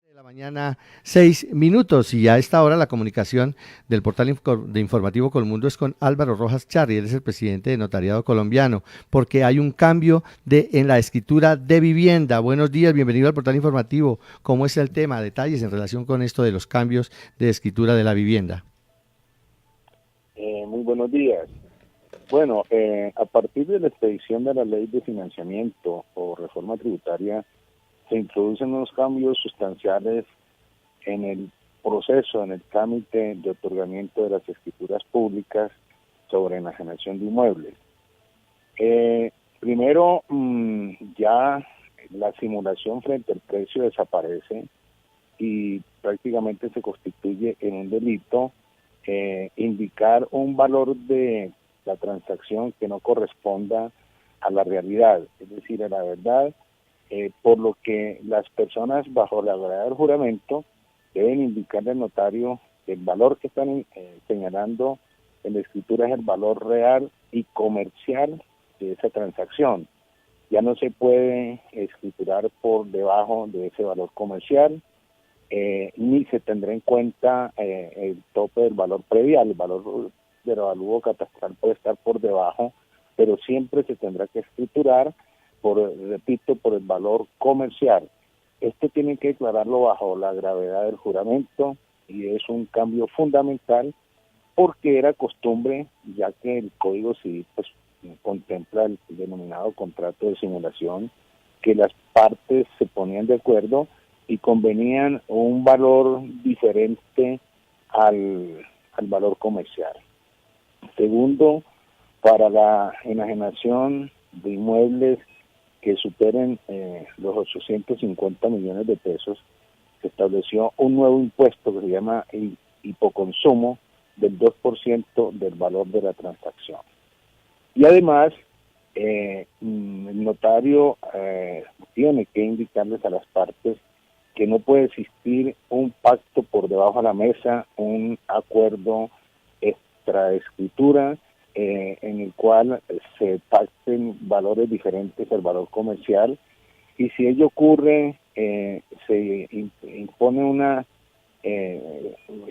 De la mañana, 6 minutos, y a esta hora la comunicación del portal de informativo Colmundo es con Álvaro Rojas Charri. Él es el presidente de Notariado Colombiano, porque hay un cambio en la escritura de vivienda. Buenos días, bienvenido al portal informativo. ¿Cómo es el tema? Detalles en relación con esto de los cambios de escritura de la vivienda. Muy buenos días. Bueno, a partir de la expedición de la Ley de Financiamiento o Reforma Tributaria, se introducen unos cambios sustanciales en el proceso, en el trámite de otorgamiento de las escrituras públicas sobre enajenación de inmuebles. Primero, ya la simulación frente al precio desaparece y prácticamente se constituye en un delito indicar un valor de la transacción que no corresponda a la realidad, es decir, a la verdad, por lo que las personas bajo la verdad del juramento deben indicarle al notario que el valor que están señalando en la escritura es el valor real y comercial de esa transacción. Ya no se puede escriturar por debajo de ese valor comercial, ni se tendrá en cuenta el tope del valor predial. El valor del avalúo catastral puede estar por debajo, pero siempre se tendrá que escriturar, repito, por el valor comercial. Esto tiene que declararlo bajo la gravedad del juramento y es un cambio fundamental porque era costumbre, ya que el Código Civil pues, contempla el denominado contrato de simulación, que las partes se ponían de acuerdo y convenían un valor diferente al valor comercial. Segundo, para la enajenación de inmuebles que superen los 850 millones de pesos, se estableció un nuevo impuesto que se llama hipoconsumo del 2% del valor de la transacción. Y además, el notario tiene que indicarles a las partes que no puede existir un pacto por debajo de la mesa, un acuerdo extraescritura, en el cual se pacten valores diferentes al valor comercial, y si ello ocurre, se impone una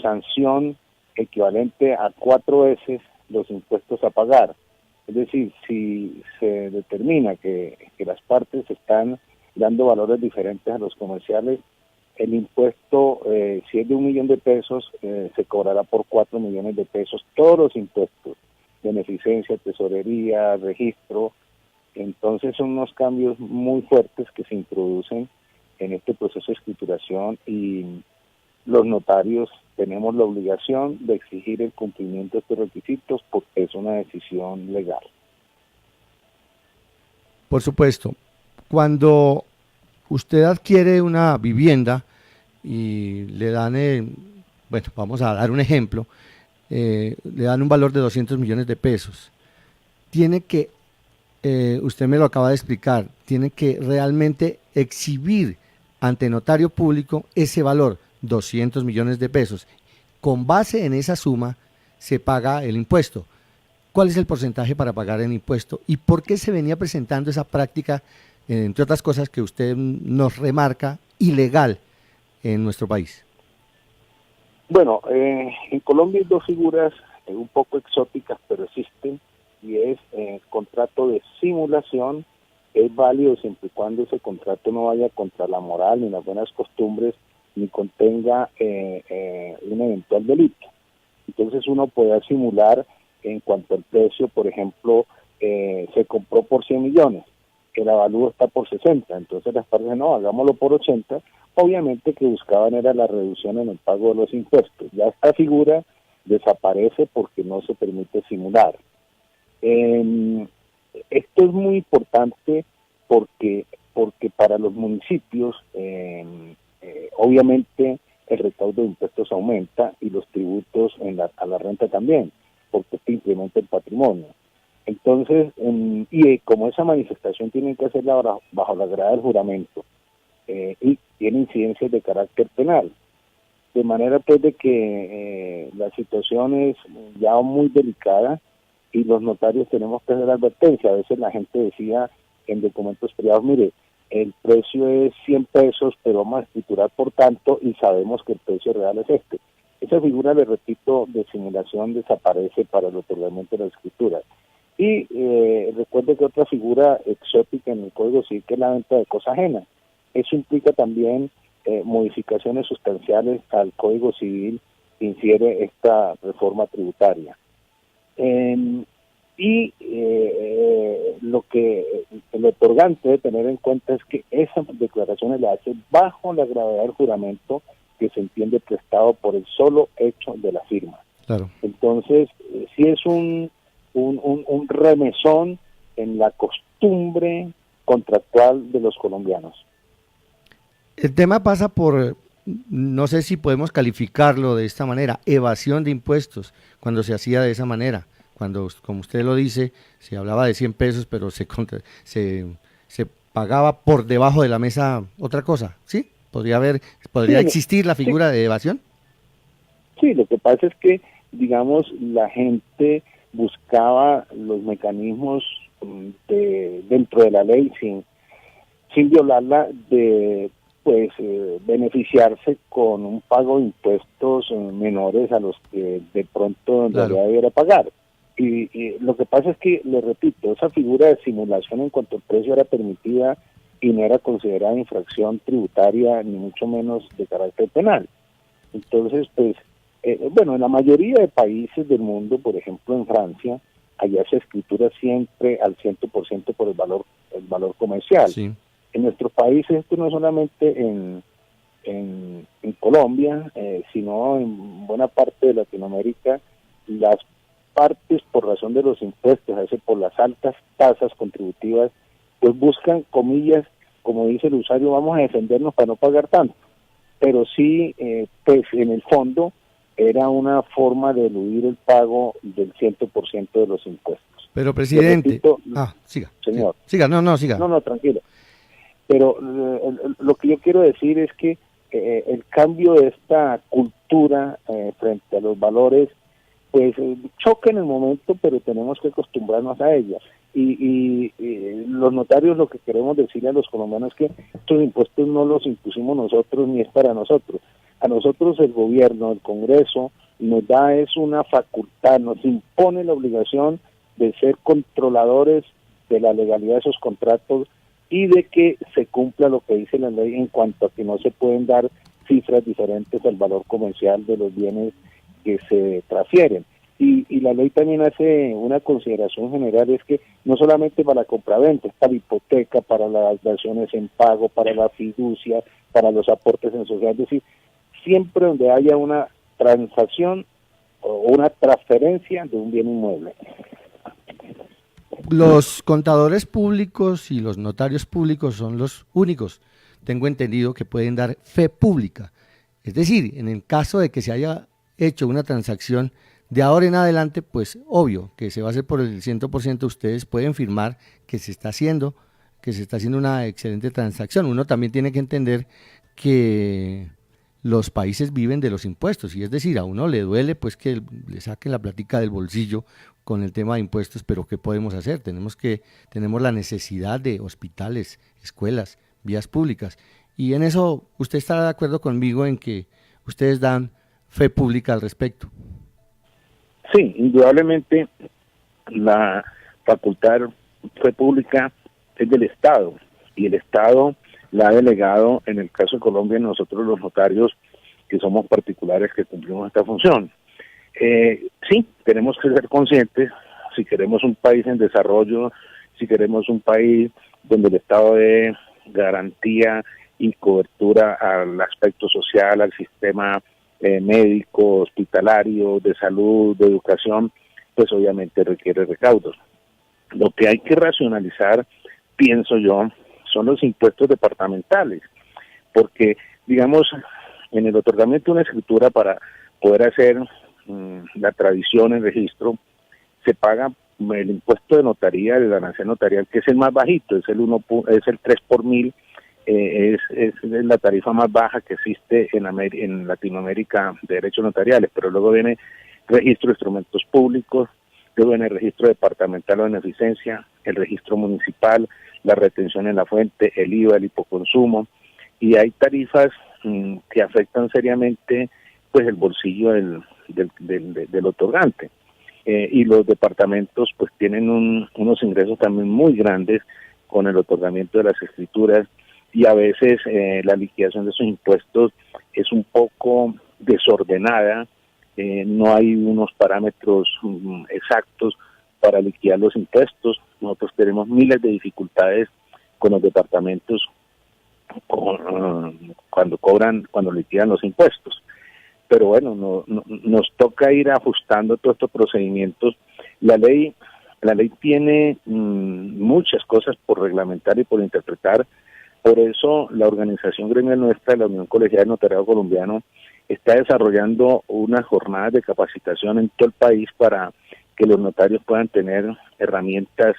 sanción equivalente a 4 veces los impuestos a pagar. Es decir, si se determina que las partes están dando valores diferentes a los comerciales, el impuesto, si es de 1 millón de pesos, se cobrará por 4 millones de pesos todos los impuestos, beneficencia, tesorería, registro. Entonces son unos cambios muy fuertes que se introducen en este proceso de escrituración, y los notarios tenemos la obligación de exigir el cumplimiento de estos requisitos porque es una decisión legal. Por supuesto, cuando usted adquiere una vivienda y le dan, bueno, vamos a dar un ejemplo, le dan un valor de 200 millones de pesos. Tiene que, usted me lo acaba de explicar, tiene que realmente exhibir ante notario público ese valor, 200 millones de pesos. Con base en esa suma se paga el impuesto. ¿Cuál es el porcentaje para pagar el impuesto? ¿Y por qué se venía presentando esa práctica, entre otras cosas que usted nos remarca, ilegal en nuestro país? Bueno, en Colombia hay dos figuras un poco exóticas, pero existen, y es contrato de simulación. Es válido siempre y cuando ese contrato no vaya contra la moral ni las buenas costumbres, ni contenga un eventual delito. Entonces uno puede simular en cuanto al precio. Por ejemplo, se compró por 100 millones, el avalúo está por 60, entonces las partes no, hagámoslo por 80, obviamente que buscaban era la reducción en el pago de los impuestos. Ya esta figura desaparece porque no se permite simular. Esto es muy importante porque para los municipios, obviamente el recaudo de impuestos aumenta y los tributos a la renta también, porque esto incrementa el patrimonio. Entonces, y como esa manifestación tienen que hacerla bajo la grada del juramento, y tiene incidencias de carácter penal, de manera pues de que la situación es ya muy delicada y los notarios tenemos que hacer advertencia. A veces la gente decía en documentos privados, mire, el precio es 100 pesos, pero vamos a escriturar por tanto y sabemos que el precio real es este. Esa figura, le repito, de simulación desaparece para el otorgamiento de la escritura. Y recuerde que otra figura exótica en el Código Civil, que es la venta de cosa ajena. Eso implica también modificaciones sustanciales al Código Civil que infiere esta reforma tributaria. Lo que el otorgante debe tener en cuenta es que esas declaraciones las hace bajo la gravedad del juramento que se entiende prestado por el solo hecho de la firma. Claro. Entonces, sí es un remesón en la costumbre contractual de los colombianos. El tema pasa por, no sé si podemos calificarlo de esta manera, evasión de impuestos, cuando se hacía de esa manera. Cuando, como usted lo dice, se hablaba de 100 pesos, pero se pagaba por debajo de la mesa otra cosa, ¿sí? ¿Podría existir la figura de evasión? Sí, lo que pasa es que, digamos, la gente buscaba los mecanismos dentro de la ley sin violarla, de beneficiarse con un pago de impuestos menores a los que de pronto en realidad debiera pagar. Y lo que pasa es que, le repito, esa figura de simulación en cuanto al precio era permitida y no era considerada infracción tributaria, ni mucho menos de carácter penal. Entonces, en la mayoría de países del mundo, por ejemplo en Francia, allá se escritura siempre al 100% por el valor comercial. Sí. En nuestros países, esto no solamente en Colombia, sino en buena parte de Latinoamérica, las partes, por razón de los impuestos, a veces por las altas tasas contributivas, pues buscan, comillas, como dice el usuario, vamos a defendernos para no pagar tanto. Pero sí, en el fondo, era una forma de eludir el pago del 100% de los impuestos. Pero, presidente... Repito, siga. Señor. Siga, siga. No, tranquilo. Pero lo que yo quiero decir es que el cambio de esta cultura frente a los valores, pues choca en el momento, pero tenemos que acostumbrarnos a ella. Y los notarios, lo que queremos decirle a los colombianos es que estos impuestos no los impusimos nosotros ni es para nosotros. A nosotros el gobierno, el Congreso, nos da una facultad, nos impone la obligación de ser controladores de la legalidad de esos contratos y de que se cumpla lo que dice la ley en cuanto a que no se pueden dar cifras diferentes al valor comercial de los bienes que se transfieren. Y la ley también hace una consideración general, es que no solamente para la compraventa, es para la hipoteca, para las daciones en pago, para la fiducia, para los aportes en sociedad, es decir, siempre donde haya una transacción o una transferencia de un bien inmueble. Los contadores públicos y los notarios públicos son los únicos, tengo entendido, que pueden dar fe pública. Es decir, en el caso de que se haya hecho una transacción, de ahora en adelante, pues obvio que se va a hacer por el 100%, ustedes pueden firmar que se está haciendo una excelente transacción. Uno también tiene que entender que los países viven de los impuestos, y es decir, a uno le duele pues que le saquen la plática del bolsillo con el tema de impuestos, pero ¿qué podemos hacer? Tenemos la necesidad de hospitales, escuelas, vías públicas, y en eso usted estará de acuerdo conmigo en que ustedes dan fe pública al respecto. Sí, indudablemente la facultad fe pública es del Estado, y el Estado la ha delegado, en el caso de Colombia, nosotros los notarios, que somos particulares que cumplimos esta función. Sí, tenemos que ser conscientes, si queremos un país en desarrollo, si queremos un país donde el Estado dé garantía y cobertura al aspecto social, al sistema médico, hospitalario, de salud, de educación, pues obviamente requiere recaudos. Lo que hay que racionalizar, pienso yo, son los impuestos departamentales, porque, digamos, en el otorgamiento de una escritura, para poder hacer la tradición en registro, se paga el impuesto de notaría, de ganancia notarial, que es el más bajito, es el 3 por mil, es la tarifa más baja que existe en Latinoamérica de derechos notariales, pero luego viene registro de instrumentos públicos, luego viene registro departamental de beneficencia, el registro municipal, la retención en la fuente, el IVA, el hipoconsumo, y hay tarifas que afectan seriamente pues el bolsillo del otorgante. Y los departamentos pues tienen unos ingresos también muy grandes con el otorgamiento de las escrituras, y a veces la liquidación de esos impuestos es un poco desordenada, no hay unos parámetros exactos para liquidar los impuestos. Nosotros tenemos miles de dificultades con los departamentos cuando liquidan los impuestos. Pero bueno, nos toca ir ajustando todos estos procedimientos. La ley tiene muchas cosas por reglamentar y por interpretar. Por eso la organización gremial nuestra, la Unión Colegial de Notariado Colombiano, está desarrollando unas jornadas de capacitación en todo el país para que los notarios puedan tener herramientas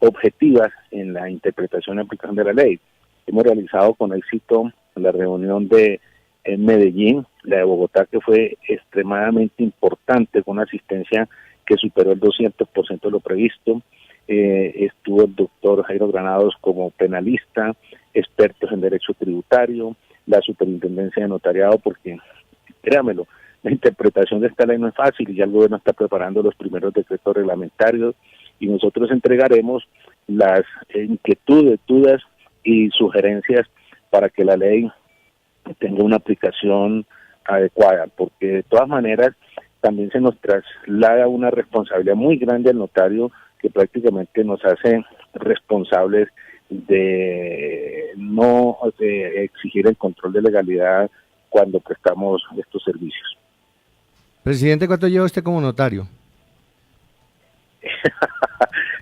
objetivas en la interpretación y aplicación de la ley. Hemos realizado con éxito la reunión en Medellín, la de Bogotá, que fue extremadamente importante, con una asistencia que superó el 200% de lo previsto. Estuvo el doctor Jairo Granados como penalista, expertos en derecho tributario, la superintendencia de notariado, porque créamelo, la interpretación de esta ley no es fácil y ya el gobierno está preparando los primeros decretos reglamentarios, y nosotros entregaremos las inquietudes, dudas y sugerencias para que la ley tenga una aplicación adecuada, porque de todas maneras también se nos traslada una responsabilidad muy grande al notario, que prácticamente nos hace responsables de no exigir el control de legalidad cuando prestamos estos servicios. Presidente, ¿cuánto lleva usted como notario?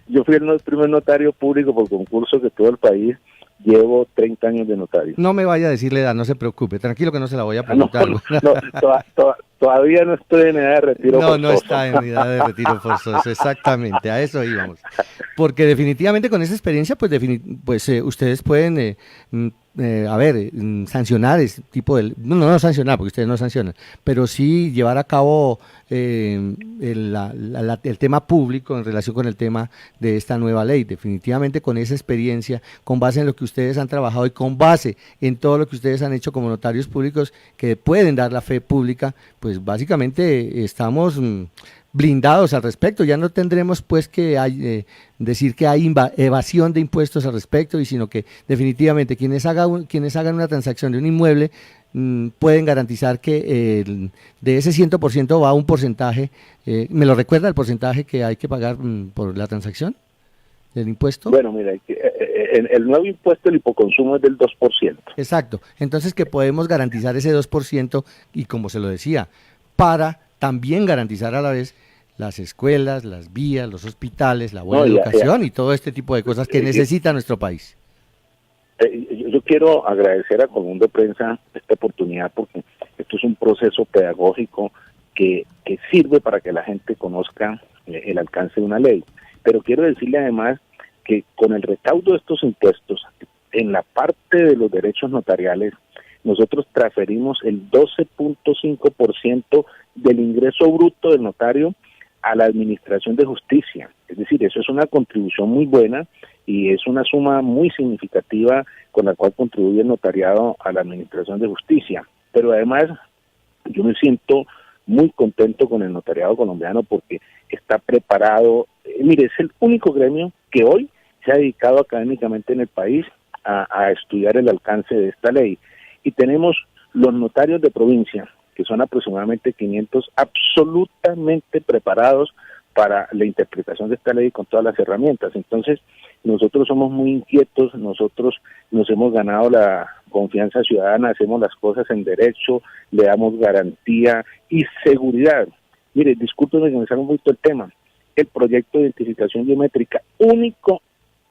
Yo fui el primer notario público por concurso que todo el país. Llevo 30 años de notario. No me vaya a decir la edad, no se preocupe, tranquilo que no se la voy a preguntar. Todavía no estoy en edad de retiro forzoso. No está en edad de retiro forzoso, exactamente, a eso íbamos. Porque definitivamente con esa experiencia, pues ustedes pueden, sancionar ese tipo de... No sancionar, porque ustedes no sancionan, pero sí llevar a cabo el tema público en relación con el tema de esta nueva ley. Definitivamente con esa experiencia, con base en lo que ustedes han trabajado y con base en todo lo que ustedes han hecho como notarios públicos que pueden dar la fe pública, pues básicamente estamos blindados al respecto. Ya no tendremos pues que decir que hay evasión de impuestos al respecto, y sino que definitivamente quienes hagan una transacción de un inmueble pueden garantizar que de ese 100% va un porcentaje. ¿Me lo recuerda el porcentaje que hay que pagar por la transacción del impuesto? Bueno, mira, el nuevo impuesto del hipoconsumo es del 2%. Exacto, entonces que podemos garantizar ese 2%, y como se lo decía, para también garantizar a la vez las escuelas, las vías, los hospitales, la buena educación y todo este tipo de cosas que necesita nuestro país. Yo quiero agradecer a Colmundo Prensa esta oportunidad, porque esto es un proceso pedagógico que sirve para que la gente conozca el alcance de una ley. Pero quiero decirle además que con el recaudo de estos impuestos, en la parte de los derechos notariales, nosotros transferimos el 12.5% del ingreso bruto del notario a la Administración de Justicia. Es decir, eso es una contribución muy buena y es una suma muy significativa con la cual contribuye el notariado a la Administración de Justicia. Pero además, yo me siento muy contento con el notariado colombiano porque está preparado. Mire, es el único gremio que hoy se ha dedicado académicamente en el país a estudiar el alcance de esta ley. Y tenemos los notarios de provincia, que son aproximadamente 500, absolutamente preparados para la interpretación de esta ley con todas las herramientas. Entonces, nosotros somos muy inquietos, nosotros nos hemos ganado la confianza ciudadana, hacemos las cosas en derecho, le damos garantía y seguridad. Mire, discúlpenme que me salga un poquito el tema. El proyecto de identificación biométrica único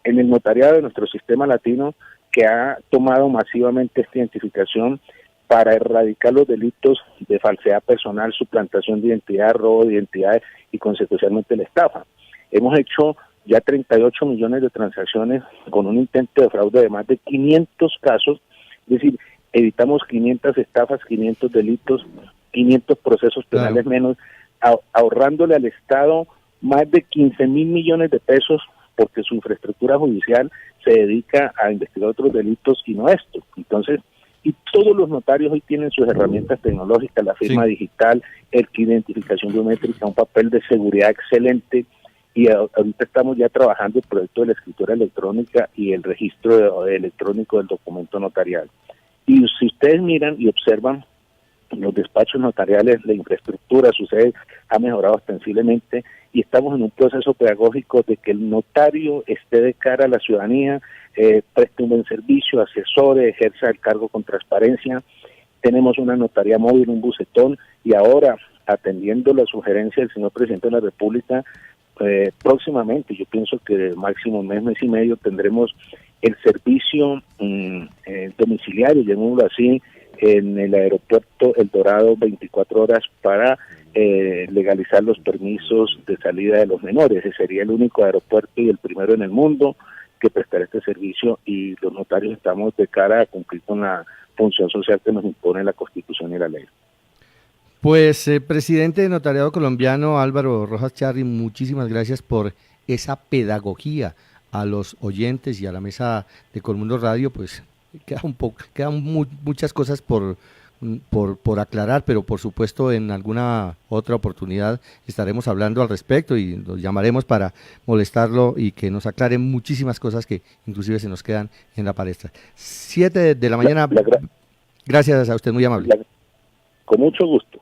en el notariado de nuestro sistema latino, que ha tomado masivamente esta identificación para erradicar los delitos de falsedad personal, suplantación de identidad, robo de identidad y consecuencialmente la estafa. Hemos hecho ya 38 millones de transacciones con un intento de fraude de más de 500 casos, es decir, evitamos 500 estafas, 500 delitos, 500 procesos penales menos, ahorrándole al Estado más de 15.000 millones de pesos porque su infraestructura judicial se dedica a investigar otros delitos y no esto. Entonces, y todos los notarios hoy tienen sus herramientas tecnológicas, la firma digital, el kit de identificación biométrica, un papel de seguridad excelente, y ahorita estamos ya trabajando el proyecto de la escritura electrónica y el registro electrónico del documento notarial. Y si ustedes miran y observan los despachos notariales, la infraestructura, su sede ha mejorado ostensiblemente, y estamos en un proceso pedagógico de que el notario esté de cara a la ciudadanía, preste un buen servicio, asesore, ejerza el cargo con transparencia. Tenemos una notaría móvil, un bucetón, y ahora, atendiendo la sugerencia del señor presidente de la República, próximamente, yo pienso que máximo mes y medio, tendremos el servicio domiciliario, llamémoslo así, en el aeropuerto El Dorado 24 horas para legalizar los permisos de salida de los menores. Ese sería el único aeropuerto y el primero en el mundo que prestará este servicio, y los notarios estamos de cara a cumplir con la función social que nos impone la Constitución y la ley. Pues, presidente de Notariado Colombiano, Álvaro Rojas Charri, muchísimas gracias por esa pedagogía a los oyentes y a la mesa de Colmundo Radio. Pues quedan muchas cosas por aclarar, pero por supuesto en alguna otra oportunidad estaremos hablando al respecto y los llamaremos para molestarlo y que nos aclaren muchísimas cosas que inclusive se nos quedan en la palestra. 7 de la mañana. Gracias a usted, muy amable. Con mucho gusto.